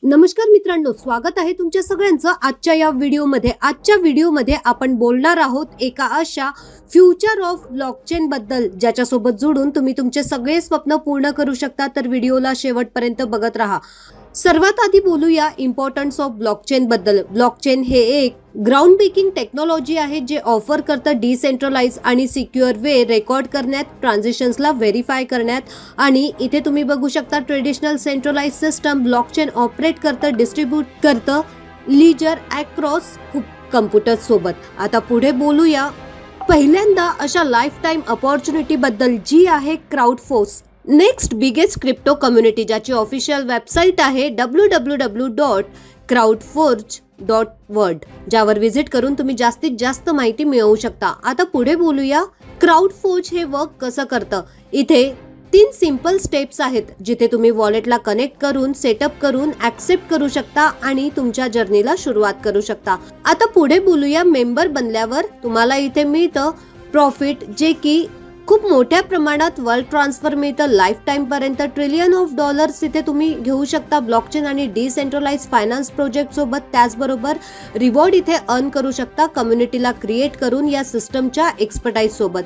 नमस्कार मित्रांनो, स्वागत आहे तुमच्या सगळ्यांचं आजच्या या व्हिडिओमध्ये. आजच्या व्हिडिओमध्ये आपण बोलणार आहोत एका अशा फ्युचर ऑफ ब्लॉकचेन बद्दल ज्याच्यासोबत जोडून तुम्ही तुमचे सगळे स्वप्न पूर्ण करू शकता. तर व्हिडिओला शेवटपर्यंत बघत राहा. सर्वात आधी बोलूया इम्पॉर्टन्स ऑफ ब्लॉकचेन बद्दल. ब्लॉकचेन हे एक ग्राउंड ब्रेकिंग टेक्नॉलॉजी आहे जे ऑफर करतं डिसेंट्रलाइज आणि सिक्युअर वे रेकॉर्ड करण्यात, ट्रान्झॅक्शन्सला व्हेरीफाय करण्यात. आणि इथे तुम्ही बघू शकता traditional centralize system blockchain operate करतं, डिस्ट्रीब्यूट करतं लीजर अक्रॉस खूप कम्प्युटर सोबत. आता पुढे बोलूया पहिल्यांदा अशा लाईफ टाइम अपॉर्च्युनिटी बद्दल जी आहे क्राउडफोर्स, नेक्स्ट बिगेस्ट क्रिप्टो कम्युनिटी, ज्याची ऑफिशियल वेबसाईट आहे www.crowdforge.world, ज्यावर व्हिजिट करून तुम्ही जास्तीत जास्त माहिती मिळवू शकता. आता पुढे बोलूया क्राउडफोर्ज हे वर्क कसं करतं. इथे 3 सिंपल स्टेप्स आहेत जिथे तुम्ही वॉलेटला कनेक्ट करून, सेटअप करून, ऍक्सेप्ट करू शकता आणि तुमच्या जर्नीला सुरुवात करू शकता. आता पुढे बोलूया मेंबर बनल्यावर तुम्हाला इथे मिळतं प्रॉफिट, जे की खूप मोठ्या प्रमाणात वर्ल्ड ट्रान्सफर मिळतं. लाईफ टाइम पर्यंत ट्रिलियन ऑफ डॉलर्स इथे तुम्ही घेऊ शकता ब्लॉकचेन आणि डिसेंट्रलाइज फायनान्स प्रोजेक्ट सोबत. त्याचबरोबर रिवॉर्ड इथे अर्न करू शकता कम्युनिटीला क्रिएट करून या सिस्टमच्या एक्सपर्टाइज सोबत.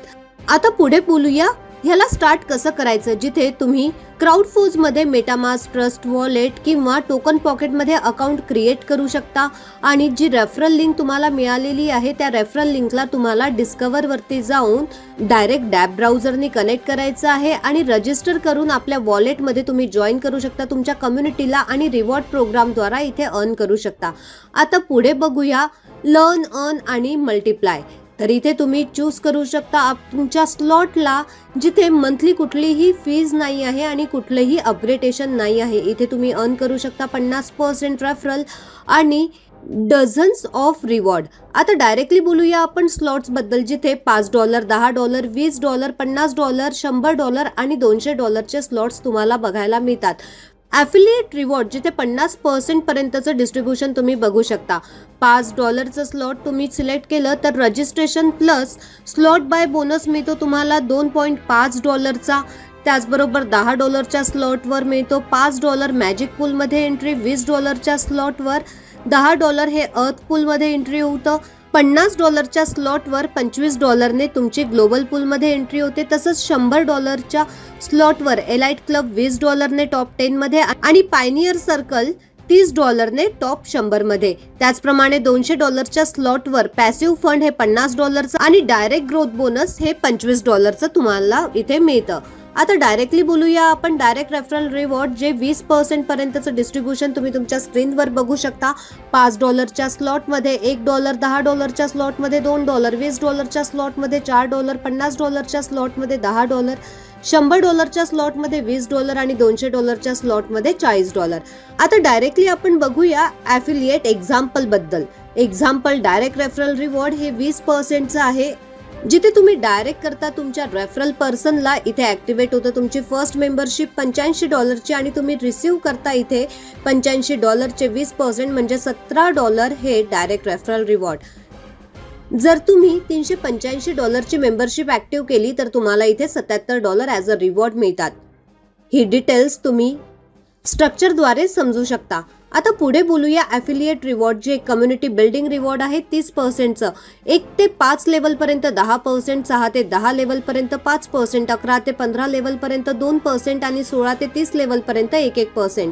आता पुढे बोलूया ह्याला स्टार्ट कसं करायचं, जिथे तुम्ही क्राउडफोर्ज मध्ये मेटामास्क, ट्रस्ट वॉलेट किंवा टोकन पॉकेट मध्ये अकाउंट क्रिएट करू शकता. आणि जी रेफरल लिंक तुम्हाला मिळालेली आहे त्या रेफरल लिंकला तुम्हाला डिस्कवर वरती जाऊन डायरेक्ट डॅब ब्राउझरने कनेक्ट करायचं आहे आणि रजिस्टर करून आपल्या वॉलेट मध्ये तुम्ही जॉईन करू शकता तुमच्या कम्युनिटीला आणि रिवॉर्ड प्रोग्राम द्वारा इथे अर्न करू शकता. आता पुढे बघूया लर्न, अर्न आणि मल्टिप्लाय. तर इथे तुम्ही चूज करू शकता तुमच्या स्लॉटला जिथे मंथली कुठलीही फीज नाही आहे आणि कुठलंही अपग्रेडेशन नाही आहे. इथे तुम्ही अर्न करू शकता 50% रेफरल आणि डझन्स ऑफ रिवॉर्ड. आता डायरेक्टली बोलूया आपण स्लॉट्स बद्दल, जिथे $5, $10, $20, $50, $100 आणि $200 स्लॉट्स तुम्हाला बघायला मिळतात. ॲफिलिएट रिवॉर्ड जिथे 50% पर्यंतचं डिस्ट्रीब्युशन तुम्ही बघू शकता. $5 स्लॉट तुम्ही सिलेक्ट केलं तर registration plus slot by bonus मिळतो तुम्हाला $2.5. त्याचबरोबर $10 स्लॉटवर मिळतो $5 मॅजिक पूलमध्ये एंट्री, $20 स्लॉटवर $10 हे अर्थ पूलमध्ये एंट्री होतं, $50 स्लॉटवर $25 तुमची ग्लोबल पूलमध्ये एंट्री होते. तसंच $100 स्लॉटवर एलाइट क्लब $20 टॉप 10 मध्ये आणि पायनियर सर्कल $30 टॉप 100 मध्ये. त्याचप्रमाणे $200 स्लॉटवर पॅसिव्ह फंड हे $50 आणि डायरेक्ट ग्रोथ बोनस हे $25 तुम्हाला इथे मिळतं. आता डायरेक्टली बोलूया आपण डायरेक्ट रेफरल रिवॉर्ड, जे 20% पर्यंतचं डिस्ट्रीब्युशन तुम्ही तुमच्या स्क्रीनवर बघू शकता. $5 स्लॉटमध्ये $1, $10 स्लॉटमध्ये $2, $20 स्लॉटमध्ये $4, $50 स्लॉटमध्ये $10, $100 स्लॉटमध्ये $20 आणि $200 स्लॉटमध्ये $40. आता डायरेक्टली आपण बघूया ॲफिलिएट एक्झाम्पल बद्दल. एक्झाम्पल डायरेक्ट रेफरल रिवॉर्ड हे 20%चं आहे, जिथे तुम्ही डायरेक्ट करता तुमच्या रेफरल पर्सनला. इथे ऍक्टिव्हेट होतं तुमची फर्स्ट मेंबरशिप $85 आणि तुम्ही रिसीव्ह करता इथे $85 20% म्हणजे $17 हे डायरेक्ट रेफरल रिवॉर्ड. जर तुम्ही $385 मेंबरशिप ऍक्टिव्ह केली तर तुम्हाला इथे $77 ॲज अ रिवॉर्ड मिळतात. ही डिटेल्स तुम्ही स्ट्रक्चरद्वारे समजू शकता. आता पुढे बोलूया ॲफिलिएट रिवॉर्ड, जे कम्युनिटी बिल्डिंग रिवॉर्ड आहे 30%चं. 1 ते 5 लेवलपर्यंत 10%, 6 ते 10 लेवलपर्यंत 5%, 11 ते 15 लेवलपर्यंत 2% आणि 16 ते 30 लेवलपर्यंत 1%.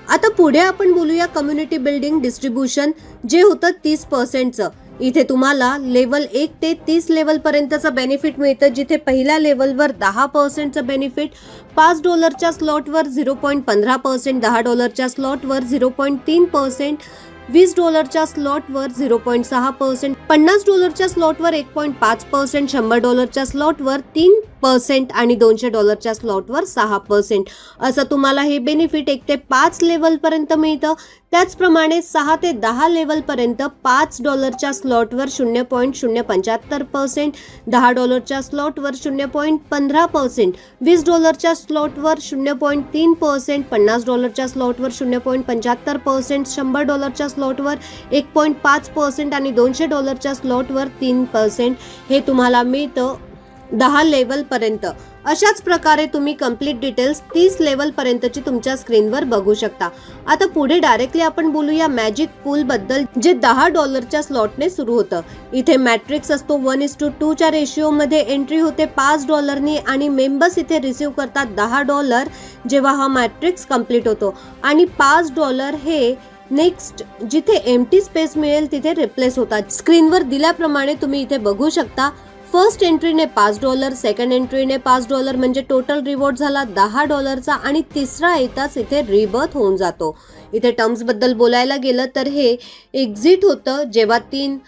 आता पुढे आपण बोलूया कम्युनिटी बिल्डिंग डिस्ट्रीब्युशन, जे होतं 30%चं. इथे तुम्हाला लेवल 1 ते 30 लेवलपर्यंतचं बेनिफिट मिळतं, जिथे पहिल्या लेवलवर 10%चं बेनिफिट, $5 स्लॉटवर 0.15%, $10 स्लॉटवर 0.3%, $20 स्लॉटवर 0.6%, $50 स्लॉटवर 1.5%, $100 स्लॉटवर 3% आणि $200 स्लॉटवर 6%. असं तुम्हाला हे बेनिफिट 1 ते 5 लेवलपर्यंत मिळतं. त्याचप्रमाणे 6 ते 10 लेवलपर्यंत $5 स्लॉटवर 0.075%, $10 स्लॉटवर 0.15%, $20 स्लॉटवर 0.3%, $50 स्लॉटवर 0.75%, $100 स्लॉटवर 1.5% आणि $200 स्लॉटवर 3%. हे तुम्हाला मिळतं 10 लेवलपर्यंत. अशाच प्रकारे तुम्ही कंप्लीट डिटेल्स 30 लेवल पर्यंतची तुमच्या स्क्रीनवर बघू शकता. आता पुढे डायरेक्टली आपण बोलूया मॅजिक पूल बद्दल, जे $10 स्लॉटने सुरू होतं. इथे मॅट्रिक्स असतो 1:2 च्या रेशिओ मध्ये एंट्री होते $5 आणि मेंबर्स इथे रिसीव्ह करतात $10 जेव्हा हा मॅट्रिक्स कंप्लीट होतो आणि $5 हे नेक्स्ट जिथे एम्प्टी स्पेस मिळेल तिथे रिप्लेस होतात. स्क्रीनवर दिल्याप्रमाणे तुम्ही इथे बघू शकता. फर्स्ट एंट्रीने $5, सेकंड एंट्रीने $5 म्हणजे टोटल रिवॉर्ड झाला $10 आणि तिसरा येताच इथे रिबर्थ होऊन जातो. इथे टर्म्स बद्दल बोलायला गेलं तर हे एक्झिट होतं जेव्हा 3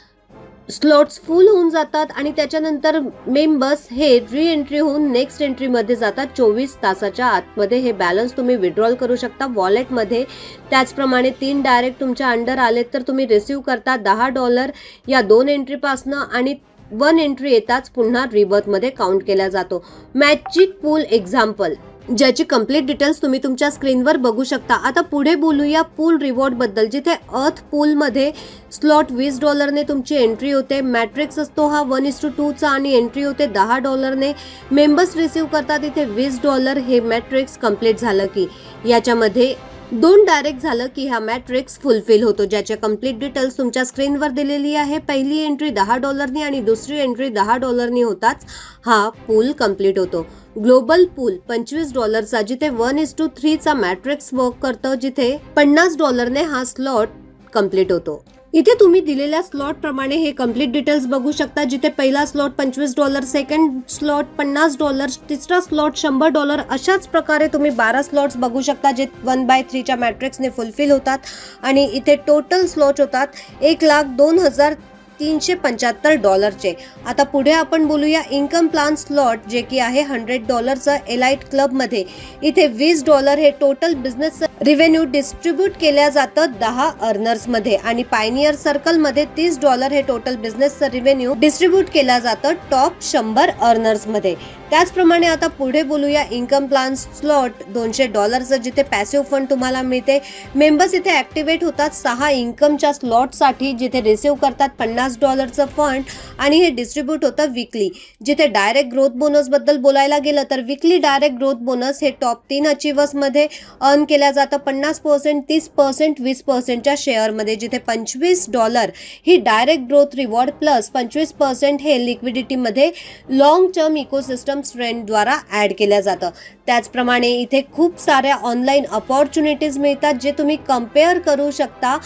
स्लॉट्स फुल होऊन जातात आणि त्याच्यानंतर मेंबर्स हे री एंट्री होऊन नेक्स्ट एंट्रीमध्ये जातात. 24 तासाच्या आतमध्ये हे बॅलन्स तुम्ही विड्रॉल करू शकता वॉलेटमध्ये. त्याचप्रमाणे 3 डायरेक्ट तुमच्या अंडर आले तर तुम्ही रिसीव्ह करता $10 या 2 एंट्रीपासनं आणि 1 एंट्री येताच पुन्हा रिबर्थमध्ये काउंट केला जातो. मॅजिक पूल एक्झाम्पल, ज्याची कंप्लीट डिटेल्स तुम्ही तुमच्या स्क्रीनवर बघू शकता. आता पुढे बोलूया पूल रिवॉर्ड बद्दल, जिथे अर्थ पूल मध्ये स्लॉट $20 ने तुमची एंट्री होते. मॅट्रिक्स असतो हा 1:2 चा आणि एंट्री होते $10 ने. मेंबर्स रिसीव्ह करतात इथे $20. हे मॅट्रिक्स कंप्लीट झालं की याच्यामध्ये 2 डायरेक्ट झालं की हा मॅट्रिक्स फुलफिल होतो, ज्याचे कंप्लीट डिटेल्स तुमच्या स्क्रीनवर दिलेली आहे. पहिली एंट्री $10 आणि दुसरी एंट्री $10 होताच हा पूल कंप्लीट होतो. ग्लोबल पूल $25 जिथे 1:3 चा मॅट्रिक्स वर्क करतं, जिथे $50 ने हा स्लॉट कंप्लीट होतो. इथे तुम्ही दिलेल्या स्लॉट प्रमाणे हे कंप्लीट डिटेल्स बघू शकता, जिथे पहिला स्लॉट $25, सेकंड स्लॉट $50, तिसरा स्लॉट $100. अशाच प्रकारे तुम्ही 12 स्लॉट्स बघू शकता जे 1/3 च्या मॅट्रिक्सने फुलफिल होतात आणि इथे टोटल स्लॉट होतात $1,02,375 चे. आता पुढे आपण बोलूया इन्कम प्लान स्लॉट, जे की आहे $100 एलाइट क्लब मध्ये. इथे $20 हे टोटल बिझनेस रिव्हेन्यू डिस्ट्रीब्यूट केल्या जातं 10 अर्नर्स मध्ये आणि पायनियर सर्कल मध्ये $30 हे टोटल बिझनेस रिव्हेन्यू डिस्ट्रीब्यूट केल्या जातं टॉप 100 अर्नर्स मध्ये. त्याचप्रमाणे आता पुढे बोलूया इन्कम प्लान स्लॉट $200 जिथे पॅसिव्ह फंड तुम्हाला मिळते. मेंबर्स इथे ऍक्टिव्हेट होतात 6 इन्कमच्या स्लॉटसाठी, जिथे रिसीव्ह करतात $50 फंड आणि हे डिस्ट्रीब्यूट होतं वीकली. जिथे डायरेक्ट ग्रोथ बोनस बद्दल बोलायला गेलं तर वीकली डायरेक्ट ग्रोथ बोनस हे टॉप 3 अचिव्हर्स मध्ये अर्न केल्या जातं 50%, 30%, 20% च्या शेअर मध्ये, जिथे $25 ही डायरेक्ट ग्रोथ रिवॉर्ड प्लस 25% हे लिक्विडिटी मध्ये लॉंग टर्म इकोसिस्टम ट्रेंड द्वारा ऍड केल्या जातं. त्याचप्रमाणे इथे खूप साऱ्या ऑनलाईन अपॉर्च्युनिटीज मिळतात जे तुम्ही कम्पेअर करू शकता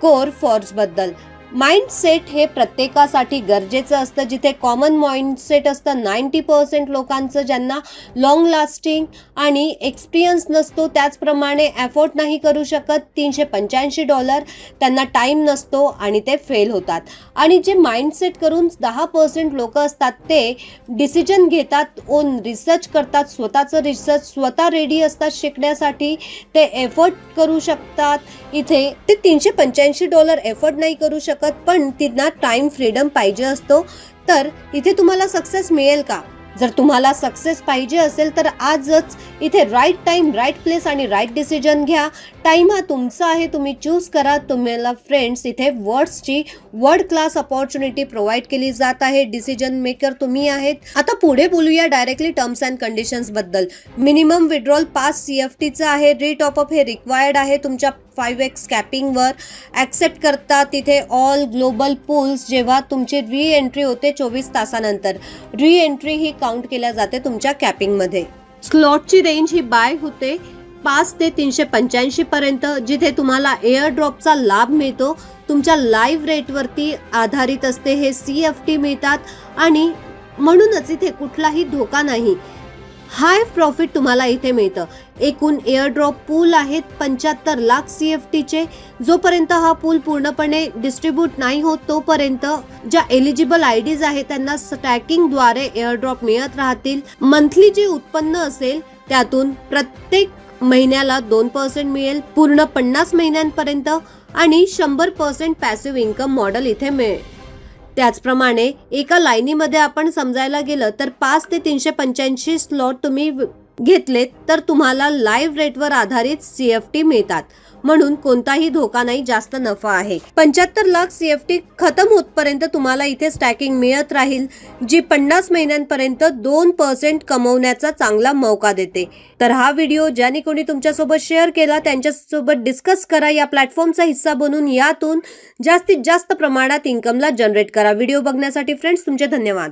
कोर फॉर्स बद्दल. माइंडसेट हे प्रत्येकासाठी गरजेचं असतं, जिथे कॉमन माइंडसेट असतं 90% लोकांचं, ज्यांना लॉंग लास्टिंग आणि एक्सपिरियन्स नसतो, त्याचप्रमाणे अफोर्ड नाही करू शकत. $385 त्यांना टाइम नसतो आणि ते फेल होतात. आणि जे माइंडसेट करून 10% लोक असतात ते डिसिजन घेतात, ओन रिसर्च करतात, स्वतःचं रिसर्च स्वतः रेडी असतात शिकण्यासाठी, ते एफर्ट करू शकतात. इथे ते $385 एफर्ट नाही करू शकत, पण त्यांना टाइम फ्रीडम पाहिजे असतो. तर इथे तुम्हाला सक्सेस मिळेल का? जर तुम्हाला सक्सेस पाहिजे असेल तर आजच इथे राईट टाइम, राईट प्लेस आणि राईट डिसिजन घ्या. टाइम हा तुमचा आहे, तुम्ही चूज करा. तुम्हाला फ्रेंड्स इथे वर्ड्सची वर्ल्ड क्लास अपॉर्च्युनिटी प्रोव्हाइड केली जात आहे. डिसिजन मेकर तुम्ही आहेत. आता पुढे बोलूया डायरेक्टली टर्म्स अँड कंडिशन्स बद्दल. मिनिमम विड्रॉल 5 CFTचं आहे. रिटॉपअप हे रिक्वायर्ड आहे तुमच्या 5x कॅपिंगवर. ॲक्सेप्ट करता तिथे ऑल ग्लोबल पूल्स जेव्हा तुमची री एंट्री होते 24 तासानंतर. री एंट्री ही काउंट केल्या जाते तुमच्या कॅपिंगमध्ये. स्लॉटची रेंज ही बाय होते 5 ते 385 पर्यंत, जिथे तुम्हाला एअर ड्रॉपचा लाभ मिळतो. तुमच्या लाईव्ह रेटवरती आधारित असते हे CFT मिळतात आणि म्हणूनच इथे कुठलाही धोका नाही. हाय प्रॉफिट तुम्हाला इथे मिळतं. एकूण एअर ड्रॉप पूल आहेत 75 लाख CFTचे. जोपर्यंत हा पूल पूर्णपणे डिस्ट्रीब्यूट नाही होत तोपर्यंत ज्या एलिजिबल IDs आहेत त्यांना स्टॅकिंगद्वारे एअर ड्रॉप मिळत राहतील. मंथली जे उत्पन्न असेल त्यातून प्रत्येक महिन्याला 2% मिळेल पूर्ण 50 महिन्यांपर्यंत आणि 100% पॅसिव्ह इन्कम मॉडेल इथे मिळेल. त्याचप्रमाणे एका लाईनीमध्ये आपण समजायला गेलं तर 5 ते 385 स्लॉट तुम्ही घेतलेत तर तुम्हाला लाईव्ह रेटवर आधारित CFT मिळतात. म्हणून कोणताही धोका नाही, जास्त नफा आहे. 75 लाख CFT खतम होतपर्यंत तुम्हाला इथे स्टॅकिंग मिळत राहील, जी 50 महिन्यांपर्यंत 2% कमवण्याचा चांगला मौका देते. तर हा व्हिडिओ ज्याने कोणी तुमच्यासोबत शेअर केला त्यांच्यासोबत डिस्कस करा. या प्लॅटफॉर्मचा हिस्सा बनून यातून जास्तीत जास्त प्रमाणात इन्कमला जनरेट करा. व्हिडिओ बघण्यासाठी फ्रेंड्स तुमचे धन्यवाद.